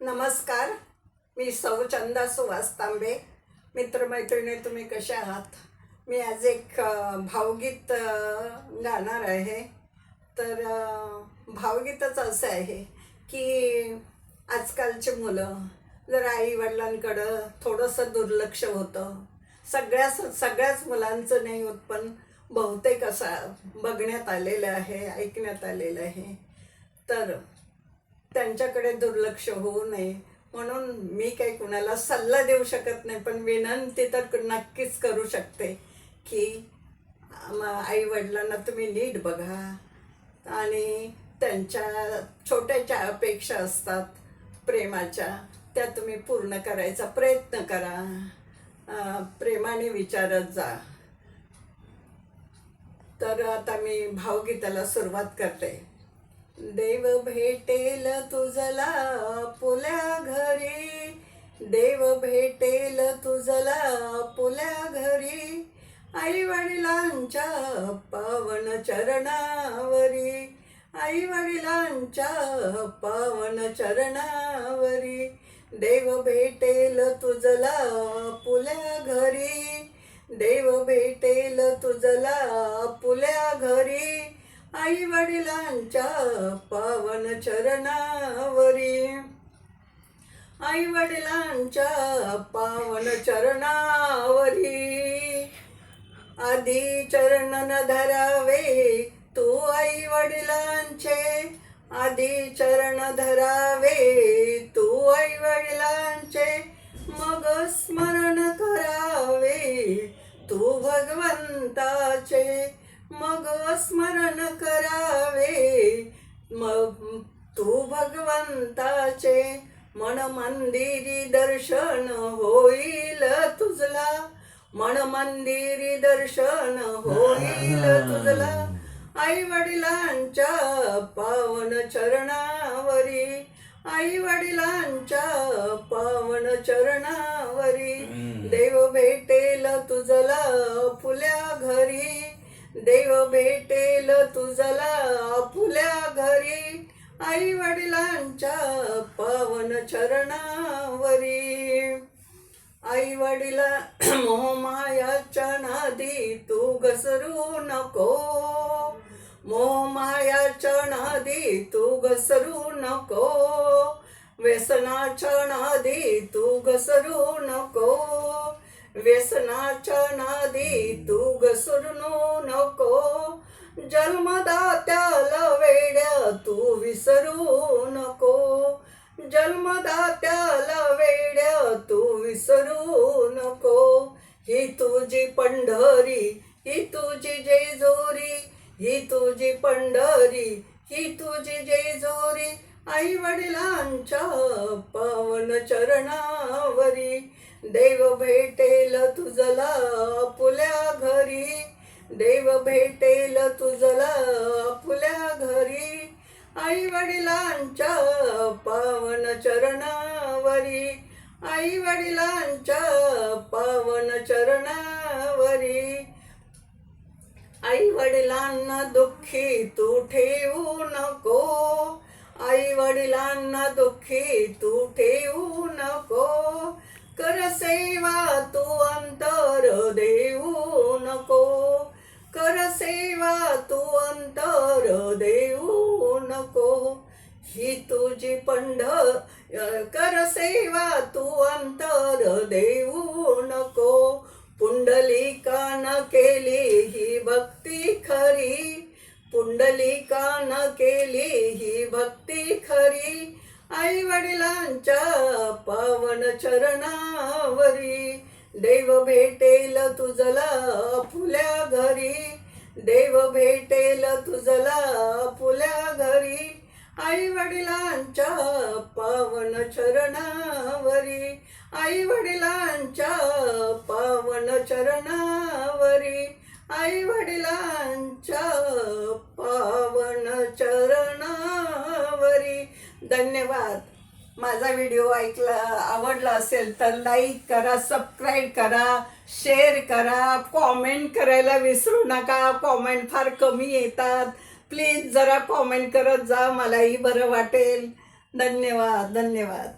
नमस्कार. मी सौ चंदा सुहास तांबे. मित्रमैत्रिणी, तुम्ही कशा आहात? मी आज एक भावगीत गाणार आहे. तर भावगीतच असं आहे की आजकालची मुलं जर आईवडिलांकडं थोडंसं दुर्लक्ष होतं. सगळ्याच मुलांचं नाही होत, पण बहुतेक असं बघण्यात आलेलं आहे, ऐकण्यात आलेलं आहे. तर त्यांच्याकडे दुर्लक्ष होऊ नये म्हणून मी काही कुणाला सल्ला देऊ शकत नाही, पण विनंती तर नक्कीच करू शकते की आई वडिलांना तुम्ही नीट बघा आणि त्यांच्या छोट्याच्या अपेक्षा असतात प्रेमाच्या, त्या तुम्ही पूर्ण करायचा प्रयत्न करा. प्रेमाने विचारत जा. तर आता मी भावगीताला सुरुवात करते. देव भेटेल तुझला पुल्या घरी, देव भेटेल तुझला पुल्या घरी, आई वडिलांच्या पावन चरणावरी, आई वडिलांच्या पावन चरणावरी. देव भेटेल तुझला पुल्या घरी, देव भेटेल तुझला पुल्या घरी, आई वडिलांच्या पावन चरणावरी, आई वडिलांच्या पावन चरणावरी. आधी चरण न धरावे तू आई वडिलांचे, आधी चरण धरावे तू आई वडिलांचे, मग स्मरण करावे तू भगवंताचे, मग स्मरण करावे मग तू भगवंताचे. मन मंदिरी दर्शन होईल तुझला, मन मंदिरी दर्शन होईल तुझला, आई वडिलांच्या पावन चरणावरी, आई वडिलांच्या पावन चरणावरी. देव भेटेल तुझला फुल्या घरी, देव भेटेल तुझला फुल्या घरी, आई वडिलांच्या पावन चरणावरी. आई वडिला मोहमायाच्या नादी तू घसरू नको, मोहमायाच्या नादी तू घसरू नको, व्यसनाच्या नादी तू घसरू नको, व्यसनाच्या नादी तू घसरू नको, जन्मदात्याला वेड्या तू विसरू नको, जन्मदात्याला वेड्या तू विसरू नको. ही तुझी पंढरी, ही तुझी जेजुरी, ही तुझी पंढरी, ही तुझी जेजुरी, आई वडिलांच्या पावन चरणावरी. देव भेटेल तुझला पुल्या घरी, देव भेटेल तुझला पुल्या घरी, आई वडिलांच्या पावन चरणावरी, आई वडिलांच्या पावन चरणावरी. आई वडिलांना दुःखी तू ठेवू नको, आई वडिलांना दुःखी तू ठेवू नको, कर सेवा तू अंतर देऊ नको, कर सेवा तू अंतर देऊ नको. ही तुझी कर सेवा तू अंतर देऊ नको, पुंडलिकानं केली ही भक्ती खरी, पुंडलिकानं केली ही भक्ती खरी, आई वडिलांच्या पावन चरणावरी. देव भेटेल तुझला फुल्या घरी, देव भेटेल तुझला फुल्या घरी, आई वडिलांच्या पावन चरणावरी, आई वडिलांच्या पावन चरणावरी, आई वडिलांच्या पावन चरणावरी. धन्यवाद. माझा व्हिडिओ आवडला असेल तर लाईक करा, सबस्क्राईब करा, शेअर करा, कॉमेंट करायला विसरू नका. कॉमेंट फार कमी येतात. प्लीज जरा कॉमेंट करत जा, मलाही बरं वाटेल. धन्यवाद धन्यवाद.